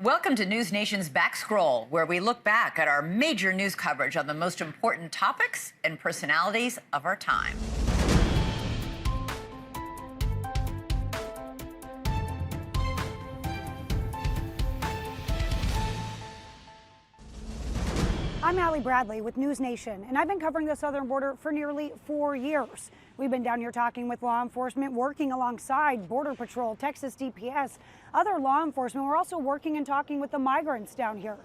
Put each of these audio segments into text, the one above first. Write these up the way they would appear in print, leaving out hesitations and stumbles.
Welcome to NewsNation's Backscroll, where we look back at our major news coverage on the most important topics and personalities of our time. I'm Allie Bradley with NewsNation, and I've been covering the southern border for nearly 4 years. We've been down here talking with law enforcement, working alongside Border Patrol, Texas DPS, other law enforcement. We're also working and talking with the migrants down here.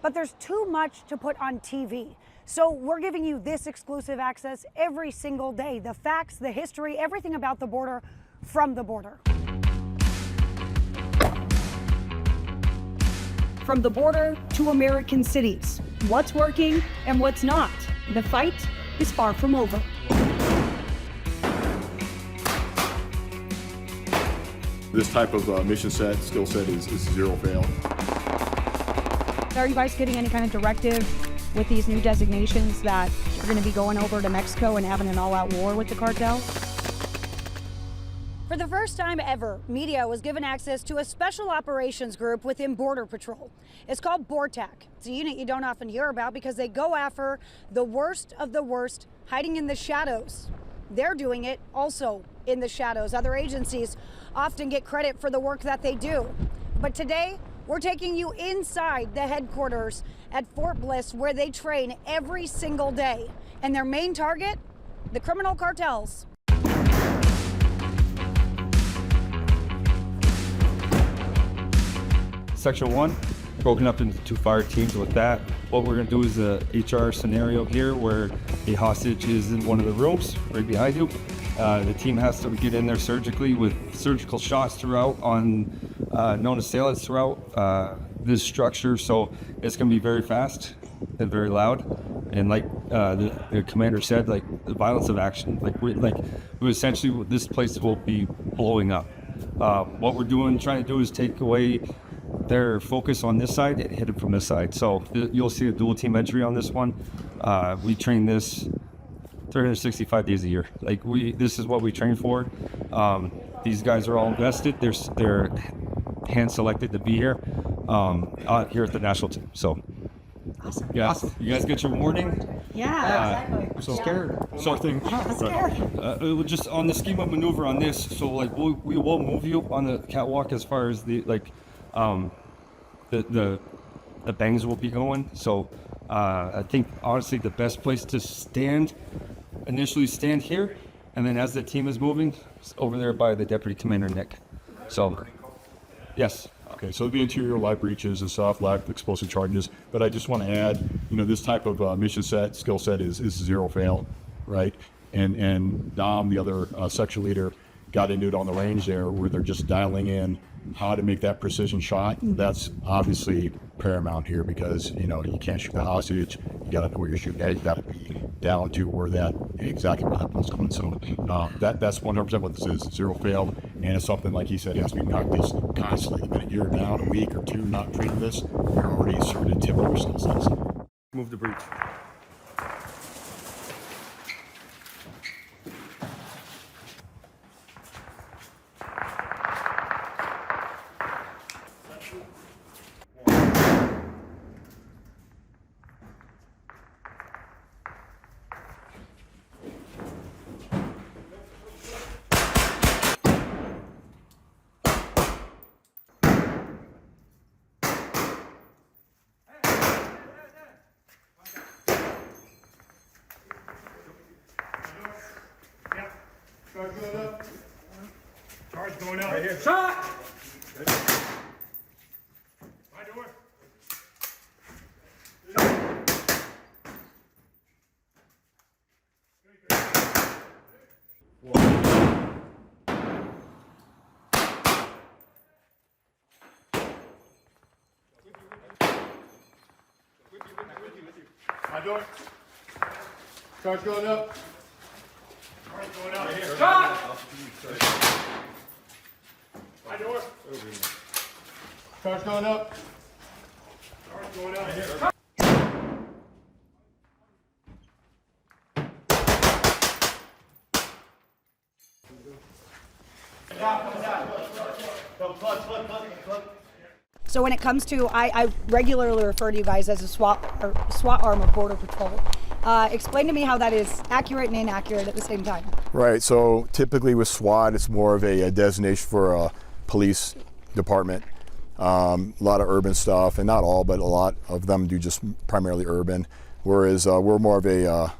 But there's too much to put on TV. So we're giving you this exclusive access every single day. The facts, the history, everything about the border from the border. From the border to American cities. What's working and what's not. The fight is far from over. This type of mission set, skill set is zero fail. Are you guys getting any kind of directive with these new designations that you're going to be going over to Mexico and having an all-out war with the cartel? For the first time ever, media was given access to a special operations group within Border Patrol. It's called Bortac. It's a unit you don't often hear about because they go after the worst of the worst, hiding in the shadows. They're doing it also in the shadows. Other agencies often get credit for the work that they do. But today, we're taking you inside the headquarters at Fort Bliss, where they train every single day. And their main target, the criminal cartels. Section 1, broken up into 2 fire teams with that. What we're going to do is a HR scenario here where a hostage is in one of the rooms right behind you. The team has to get in there surgically with surgical shots throughout on known assailants throughout this structure. So it's going to be very fast and very loud. And like the commander said, like the violence of action, we essentially, this place will be blowing up. What we're trying to do is take away their focus on this side and hit it from this side. So you'll see a dual team entry on this one. We train this 365 days a year. This is what we train for. These guys are all invested. They're hand selected to be here, here at the national team. So, awesome. Yeah, Awesome. You guys get your warning. Yeah, exactly. So scared. So scared. Just on the scheme of maneuver on this. So we will move you on the catwalk as far as the bangs will be going. So I think honestly the best place to initially stand here, and then as the team is moving, over there by the deputy commander Nick. So yes. Okay, so the interior live breaches and soft live explosive charges, but I just want to add, this type of mission set, skill set is zero fail, right? And Dom, the other section leader, got into it on the range there where they're just dialing in how to make that precision shot. That's obviously paramount here because, you can't shoot the hostage. You got to know where you're shooting at. You got to be down to exactly where that ball's coming. So that's 100% what this is, zero fail. And it's something, like he said, it has to be practiced constantly. The minute you're down a week or 2 not treating this, you're already starting to tip over skill sets. Move the breach. Charge going up. Charge going up. Right here. Shot! My door. My door. Charge going up. Charge going up. Right here. Shot! My door. Charge going up. Charge going up. Right here. So when it comes to, I regularly refer to you guys as a SWAT arm of Border Patrol. Explain to me how that is accurate and inaccurate at the same time. Right, so typically with SWAT, it's more of a designation for a police department. A lot of urban stuff, and not all, but a lot of them do just primarily urban. Whereas we're more of a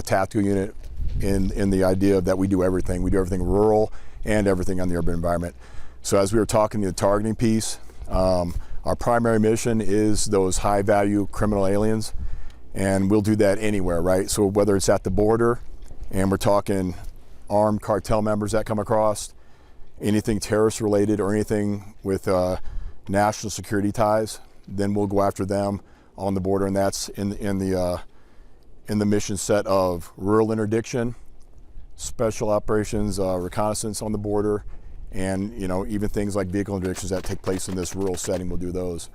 tactical unit in the idea that we do everything. We do everything rural and everything on the urban environment. So as we were talking, the targeting piece, our primary mission is those high value criminal aliens, and we'll do that anywhere, right? So whether it's at the border, and we're talking armed cartel members that come across, anything terrorist related or anything with national security ties, then we'll go after them on the border, and that's in the mission set of rural interdiction, special operations, reconnaissance on the border, and even things like vehicle interdictions that take place in this rural setting, we'll do those.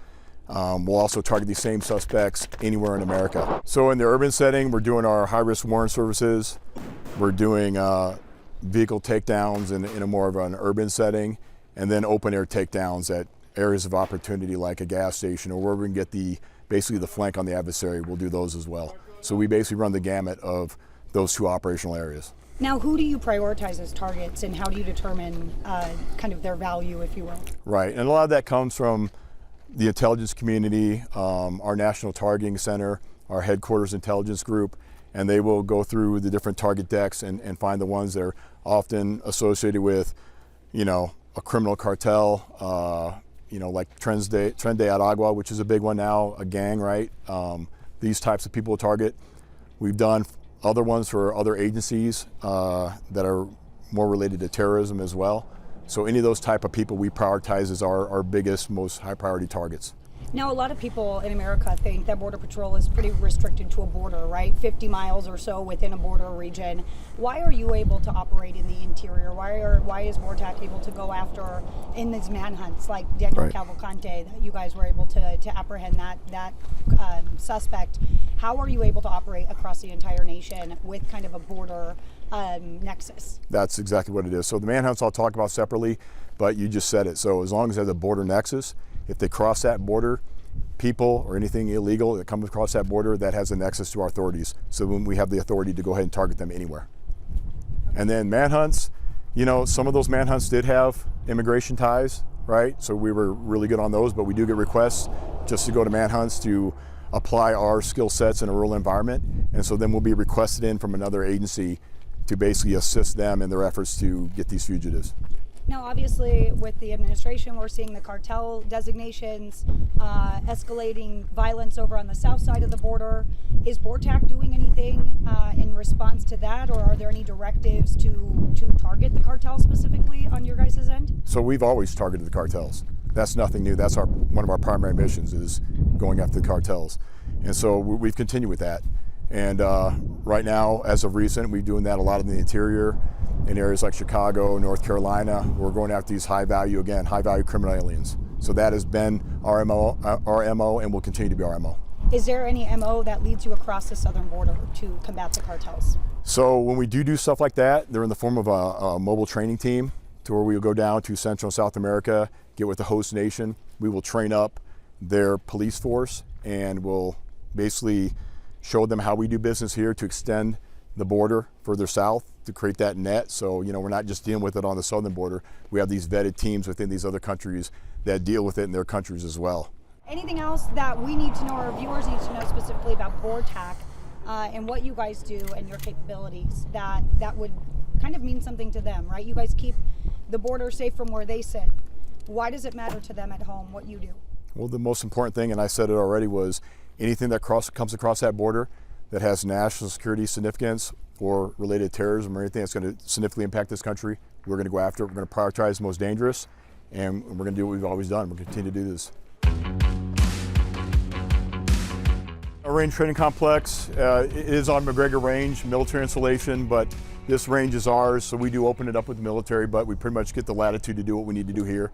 We'll also target these same suspects anywhere in America. So in the urban setting, we're doing our high-risk warrant services. We're doing vehicle takedowns in a more of an urban setting, and then open-air takedowns at areas of opportunity like a gas station or where we can get basically the flank on the adversary. We'll do those as well. So we basically run the gamut of those two operational areas. Now, who do you prioritize as targets, and how do you determine kind of their value, if you will? Right, and a lot of that comes from the intelligence community, our National Targeting Center, our headquarters intelligence group, and they will go through the different target decks and find the ones that are often associated with, a criminal cartel, like Tren de Aragua, which is a big one now, a gang, right? These types of people to target. We've done other ones for other agencies that are more related to terrorism as well. So any of those type of people we prioritize as our biggest, most high priority targets. Now, a lot of people in America think that Border Patrol is pretty restricted to a border, right? 50 miles or so within a border region. Why are you able to operate in the interior? Why is Bortac able to go after in these manhunts like Daniel Cavalcante, that you guys were able to apprehend that suspect? How are you able to operate across the entire nation with kind of a border nexus? That's exactly what it is. So the manhunts I'll talk about separately, but you just said it. So as long as there's a border nexus, if they cross that border, people or anything illegal that comes across that border, that has a nexus to our authorities. So when we have the authority to go ahead and target them anywhere. And then manhunts, some of those manhunts did have immigration ties, right? So we were really good on those, but we do get requests just to go to manhunts to apply our skill sets in a rural environment. And so then we'll be requested in from another agency to basically assist them in their efforts to get these fugitives. Now, obviously, with the administration, we're seeing the cartel designations, escalating violence over on the south side of the border. Is Bortac doing anything in response to that, or are there any directives to target the cartel specifically on your guys' end? So we've always targeted the cartels. That's nothing new. That's one of our primary missions, is going after the cartels. And so we've continued with that. And right now, as of recent, we're doing that a lot in the interior, in areas like Chicago, North Carolina. We're going after these high value criminal aliens. So that has been our MO, and will continue to be our MO. Is there any MO that leads you across the southern border to combat the cartels? So when we do stuff like that, they're in the form of a mobile training team, to where we will go down to Central and South America, get with the host nation. We will train up their police force, and we'll basically show them how we do business here to extend the border further south, to create that net. So, we're not just dealing with it on the southern border. We have these vetted teams within these other countries that deal with it in their countries as well. Anything else that we need to know, or viewers need to know specifically about Bortac and what you guys do and your capabilities that would kind of mean something to them, right? You guys keep the border safe from where they sit. Why does it matter to them at home what you do? Well, the most important thing, and I said it already, was anything that comes across that border that has national security significance or related to terrorism or anything that's going to significantly impact this country, we're going to go after it. We're going to prioritize the most dangerous, and we're going to do what we've always done. We're going to continue to do this. Our range training complex is on McGregor Range, military installation, but this range is ours, so we do open it up with the military, but we pretty much get the latitude to do what we need to do here.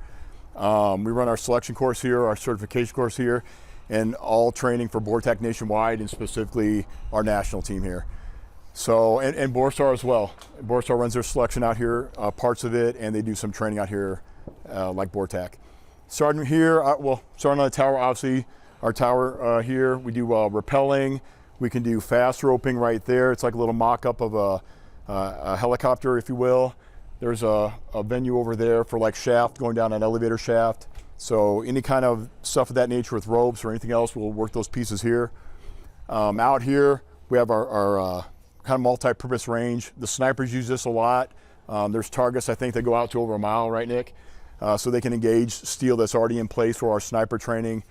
We run our selection course here, our certification course here, and all training for Bortac nationwide, and specifically our national team here. So, and Borstar as well. Borstar runs their selection out here, parts of it, and they do some training out here like Bortac. Starting here, starting on the tower, obviously, our tower here, we do rappelling. We can do fast roping right there. It's like a little mock-up of a helicopter, if you will. There's a venue over there for like shaft, going down an elevator shaft. So any kind of stuff of that nature with ropes or anything else, we'll work those pieces here. Out here, we have our kind of multi-purpose range. The snipers use this a lot. There's targets, I think, that go out to over a mile, right, Nick? So they can engage steel that's already in place for our sniper training.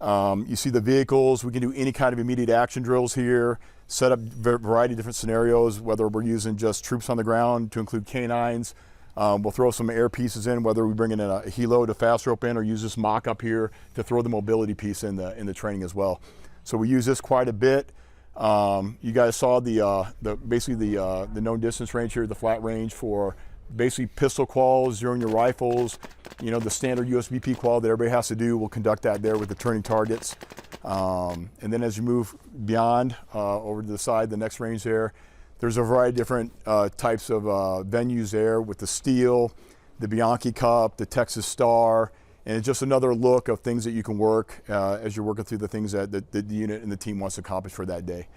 You see the vehicles. We can do any kind of immediate action drills here, set up a variety of different scenarios, whether we're using just troops on the ground to include canines. We'll throw some air pieces in, whether we bring in a helo to fast rope in or use this mock-up here to throw the mobility piece in the training as well. So we use this quite a bit. You guys saw basically the known distance range here, the flat range for basically pistol quals, zeroing your rifles, the standard USBP qual that everybody has to do. We'll conduct that there with the turning targets. And then as you move beyond over to the side, the next range there's a variety of different types of venues there with the steel, the Bianchi Cup, the Texas Star, and it's just another look of things that you can work as you're working through the things that the unit and the team wants to accomplish for that day.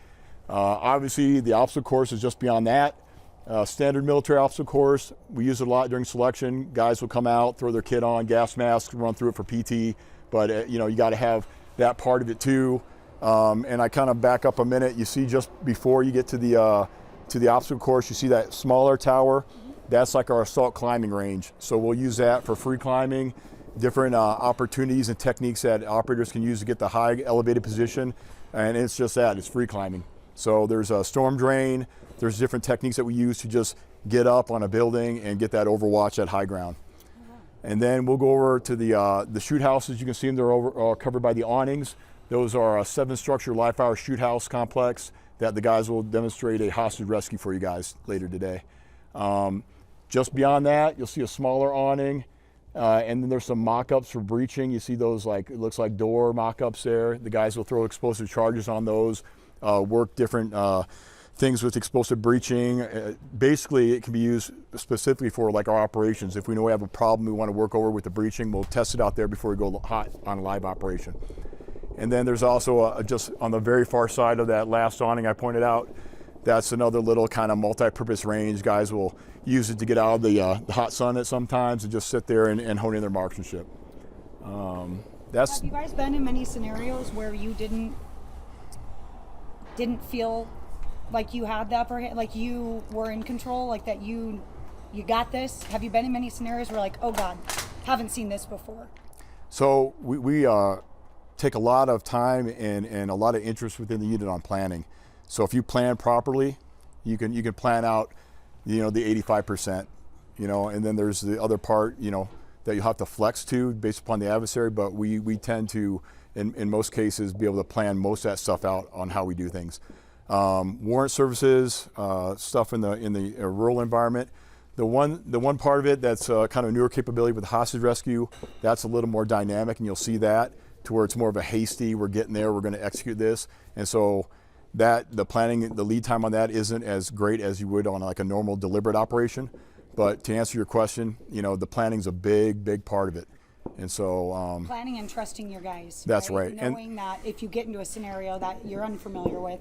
Obviously, the obstacle course is just beyond that. Standard military obstacle course, we use it a lot during selection. Guys will come out, throw their kit on, gas mask, run through it for PT, but you got to have that part of it too. And I kind of back up a minute. You see just before you get to the obstacle course, you see that smaller tower. That's like our assault climbing range. So we'll use that for free climbing, different opportunities and techniques that operators can use to get the high elevated position. And it's just that, it's free climbing. So there's a storm drain. There's different techniques that we use to just get up on a building and get that overwatch at high ground. And then we'll go over to the shoot houses. You can see them, they're covered by the awnings. Those are a 7-structure live fire shoot house complex that the guys will demonstrate a hostage rescue for you guys later today. Just beyond that, you'll see a smaller awning. And then there's some mock-ups for breaching. You see those, it looks like door mock-ups there. The guys will throw explosive charges on those, work different things with explosive breaching. Basically, it can be used specifically for our operations. If we know we have a problem we want to work over with the breaching, we'll test it out there before we go hot on a live operation. And then there's also just on the very far side of that last awning I pointed out, that's another little kind of multi-purpose range. Guys will use it to get out of the hot sun at sometimes and just sit there and hone in their marksmanship. Have you guys been in many scenarios where you didn't feel like you had the upper hand, like you were in control, like that you got this? Have you been in many scenarios where oh God, haven't seen this before? So we take a lot of time and a lot of interest within the unit on planning. So if you plan properly, you can plan out, the 85%, and then there's the other part, that you have to flex to based upon the adversary. But we tend to, in most cases, be able to plan most of that stuff out on how we do things. Warrant services, stuff in the rural environment. The one part of it that's kind of newer capability with hostage rescue, that's a little more dynamic, and you'll see that to where it's more of a hasty, we're getting there, we're going to execute this. And so the planning, the lead time on that isn't as great as you would on a normal deliberate operation. But to answer your question, the planning's a big part of it. And so planning and trusting your guys. That's right. Knowing that if you get into a scenario that you're unfamiliar with,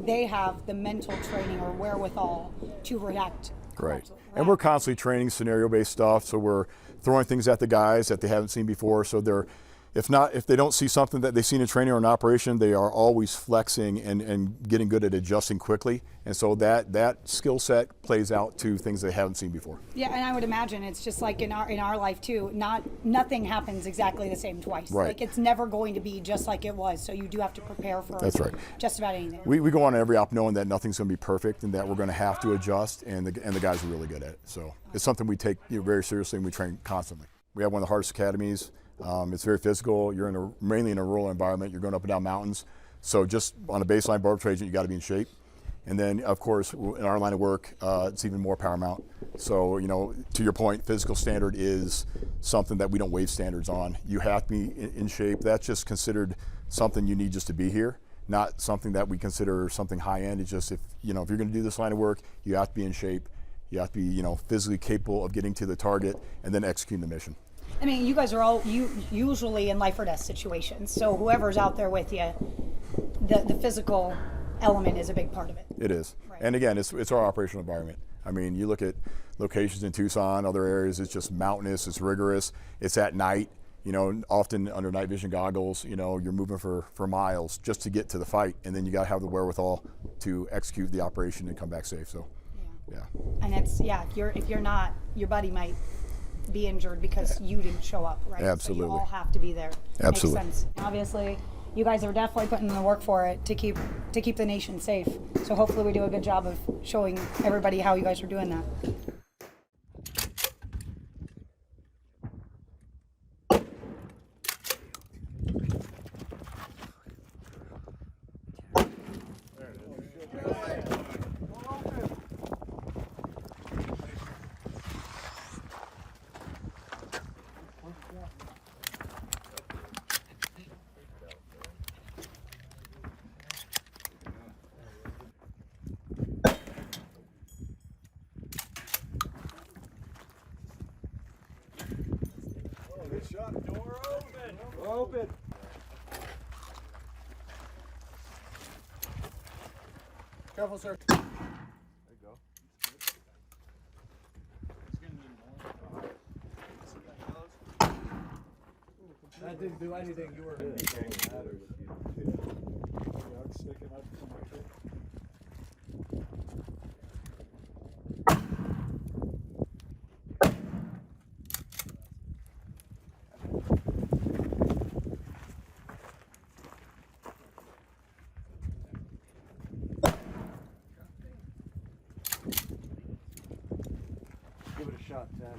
they have the mental training or wherewithal to react. Right. And we're constantly training scenario-based stuff, so we're throwing things at the guys that they haven't seen before. So if they don't see something that they've seen in training or in operation, they are always flexing and getting good at adjusting quickly. And so that skill set plays out to things they haven't seen before. Yeah, and I would imagine it's just like in our life too. Nothing happens exactly the same twice. Right. It's never going to be just like it was. So you do have to prepare for. That's right. Just about anything. We go on every op knowing that nothing's going to be perfect and that we're going to have to adjust, and the guys are really good at it. So it's something we take very seriously, and we train constantly. We have one of the hardest academies. It's very physical. You're mainly in a rural environment. You're going up and down mountains. So just on a baseline border patrol agent, you got to be in shape. And then, of course, in our line of work, it's even more paramount. So, to your point, physical standard is something that we don't waive standards on. You have to be in shape. That's just considered something you need just to be here, not something that we consider something high end. It's just if you're going to do this line of work, you have to be in shape. You have to be, physically capable of getting to the target and then executing the mission. I mean, you guys are all usually in life or death situations. So whoever's out there with you, the physical element is a big part of it. It is. Right. And again, it's our operational environment. I mean, you look at locations in Tucson, other areas, it's just mountainous, it's rigorous, it's at night, you know, often under night vision goggles, you know, you're moving for miles just to get to the fight, and then you got to have the wherewithal to execute the operation and come back safe. So, yeah. And it's, if you're not, your buddy might be injured because you didn't show up, right? Absolutely. So you all have to be there. Absolutely. Makes sense. Obviously, you guys are definitely putting in the work for it to keep the nation safe. So hopefully we do a good job of showing everybody how you guys are doing that. Open. Careful, sir. There you go. That didn't do anything. You were good. Give it a shot, Ted.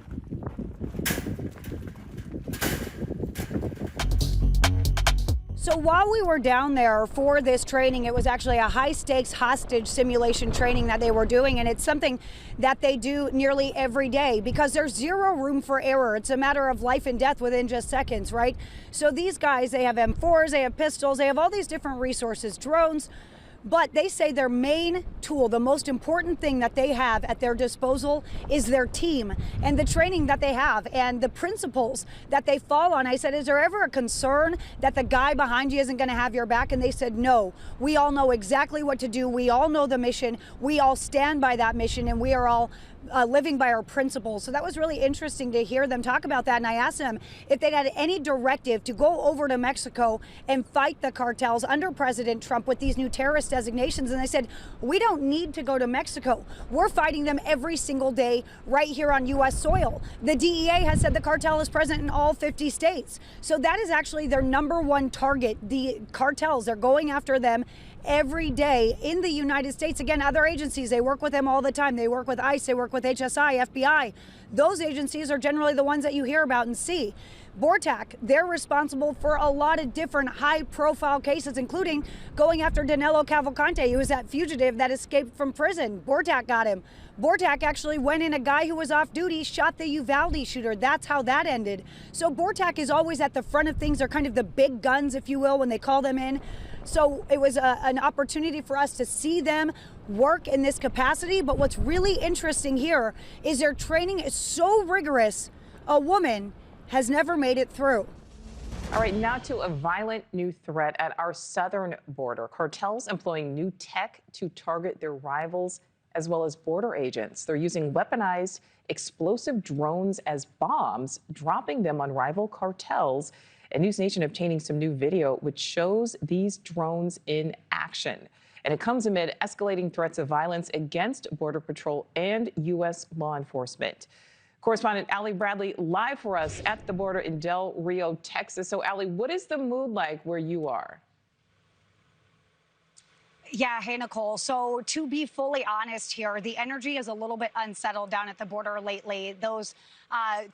So while we were down there for this training, it was actually a high-stakes hostage simulation training that they were doing, and it's something that they do nearly every day because there's zero room for error. It's a matter of life and death within just seconds, right? So these guys, they have M4s, they have pistols, they have all these different resources, drones, but they say their main tool, the most important thing that they have at their disposal is their team and the training that they have and the principles that they fall on. I said, is there ever a concern that the guy behind you isn't going to have your back? And they said, no, we all know exactly what to do. We all know the mission. We all stand by that mission, and we are all living by our principles. So that was really interesting to hear them talk about that. And I asked them if they'd had any directive to go over to Mexico and fight the cartels under President Trump with these new terrorist designations. And they said, we don't need to go to Mexico. We're fighting them every single day right here on U.S. soil. The DEA has said the cartel is present in all 50 states. So that is actually their number one target, the cartels. They're going after them every day in the United States. Again, other agencies, they work with them all the time. They work with ICE, they work with HSI, FBI. Those agencies are generally the ones that you hear about and see. Bortac, they're responsible for a lot of different high-profile cases, including going after Danilo Cavalcante, who was that fugitive that escaped from prison. Bortac got him. Bortac actually went in a guy who was off duty, shot the Uvalde shooter. That's how that ended. So Bortac is always at the front of things. They're kind of the big guns, if you will, when they call them in. So it was an opportunity for us to see them work in this capacity. But what's really interesting here is their training is so rigorous, a woman has never made it through. All right, now to a violent new threat at our southern border. Cartels employing new tech to target their rivals as well as border agents. They're using weaponized explosive drones as bombs, dropping them on rival cartels. And NewsNation obtaining some new video which shows these drones in action. And it comes amid escalating threats of violence against Border Patrol and U.S. law enforcement. Correspondent Allie Bradley live for us at the border in Del Rio, Texas. So, Allie, what is the mood like where you are? Yeah, hey, Nicole. So to be fully honest here, the energy is a little bit unsettled down at the border lately. Those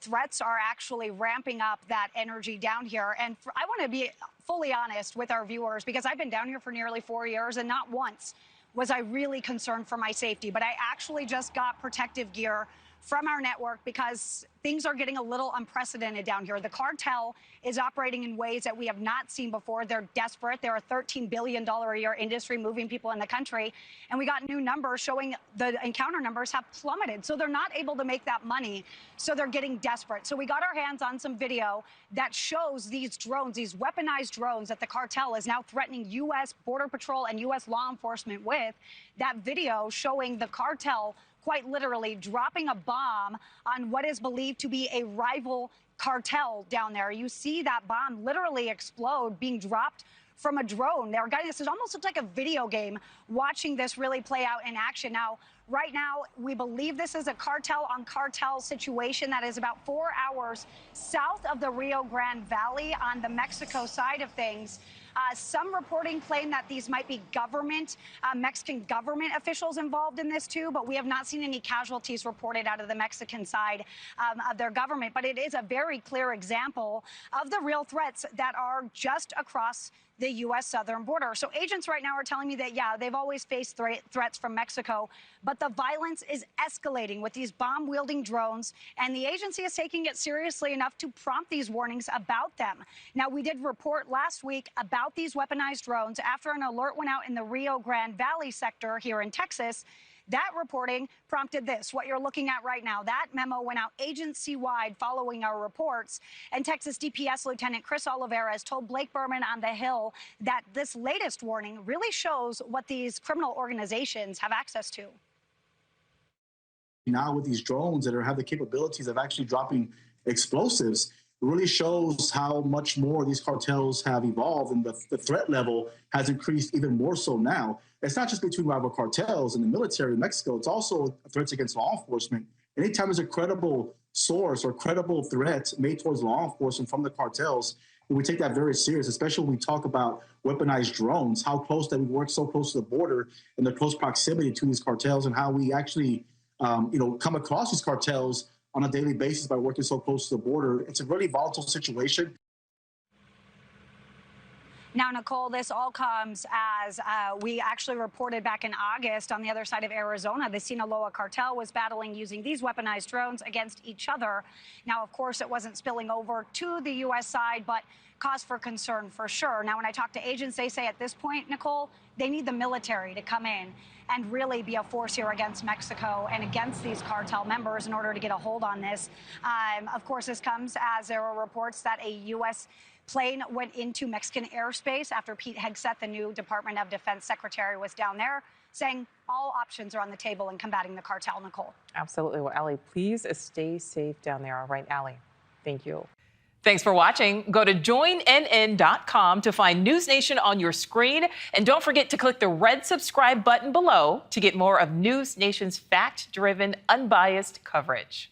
threats are actually ramping up that energy down here. And I want to be fully honest with our viewers, because I've been down here for nearly 4 years, and not once was I really concerned for my safety. But I actually just got protective gear from our network because things are getting a little unprecedented down here. The cartel is operating in ways that we have not seen before. They're desperate. They're a $13 billion a year industry moving people in the country. And we got new numbers showing the encounter numbers have plummeted. So they're not able to make that money. So they're getting desperate. So we got our hands on some video that shows these drones, these weaponized drones that the cartel is now threatening U.S. Border Patrol and U.S. law enforcement with. That video showing the cartel quite literally dropping a bomb on what is believed to be a rival cartel down there. You see that bomb literally explode, being dropped from a drone. They're getting this. It almost looks like a video game watching this really play out in action. Now, right now, we believe this is a cartel on cartel situation that is about 4 hours south of the Rio Grande Valley on the Mexico side of things. Some reporting claim that these might be Mexican government officials involved in this too, but we have not seen any casualties reported out of the Mexican side of their government. But it is a very clear example of the real threats that are just across the U.S. southern border. So agents right now are telling me that, yeah, they've always faced threats from Mexico, but the violence is escalating with these bomb-wielding drones, and the agency is taking it seriously enough to prompt these warnings about them. Now, we did report last week about these weaponized drones after an alert went out in the Rio Grande Valley sector here in Texas. That reporting prompted this, what you're looking at right now. That memo went out agency-wide following our reports. And Texas DPS Lieutenant Chris Oliveras told Blake Berman on the Hill that this latest warning really shows what these criminal organizations have access to. Now with these drones that have the capabilities of actually dropping explosives, it really shows how much more these cartels have evolved, and the threat level has increased even more so now. It's not just between rival cartels and the military in Mexico, it's also threats against law enforcement. Anytime there's a credible source or credible threat made towards law enforcement from the cartels, we take that very serious, especially when we talk about weaponized drones, how close that we work so close to the border and the close proximity to these cartels, and how we actually come across these cartels on a daily basis by working so close to the border. It's a really volatile situation. Now, Nicole, this all comes as we actually reported back in August on the other side of Arizona, the Sinaloa cartel was battling using these weaponized drones against each other. Now, of course, it wasn't spilling over to the U.S. side, but cause for concern for sure. Now, when I talk to agents, they say at this point, Nicole, they need the military to come in and really be a force here against Mexico and against these cartel members in order to get a hold on this. Of course, this comes as there are reports that a U.S. plane went into Mexican airspace after Pete Hegseth, the new Department of Defense Secretary, was down there, saying all options are on the table in combating the cartel, Nicole. Absolutely. Well, Allie, please stay safe down there. All right, Allie. Thank you. Thanks for watching. Go to joinnn.com to find NewsNation on your screen. And don't forget to click the red subscribe button below to get more of NewsNation's fact-driven, unbiased coverage.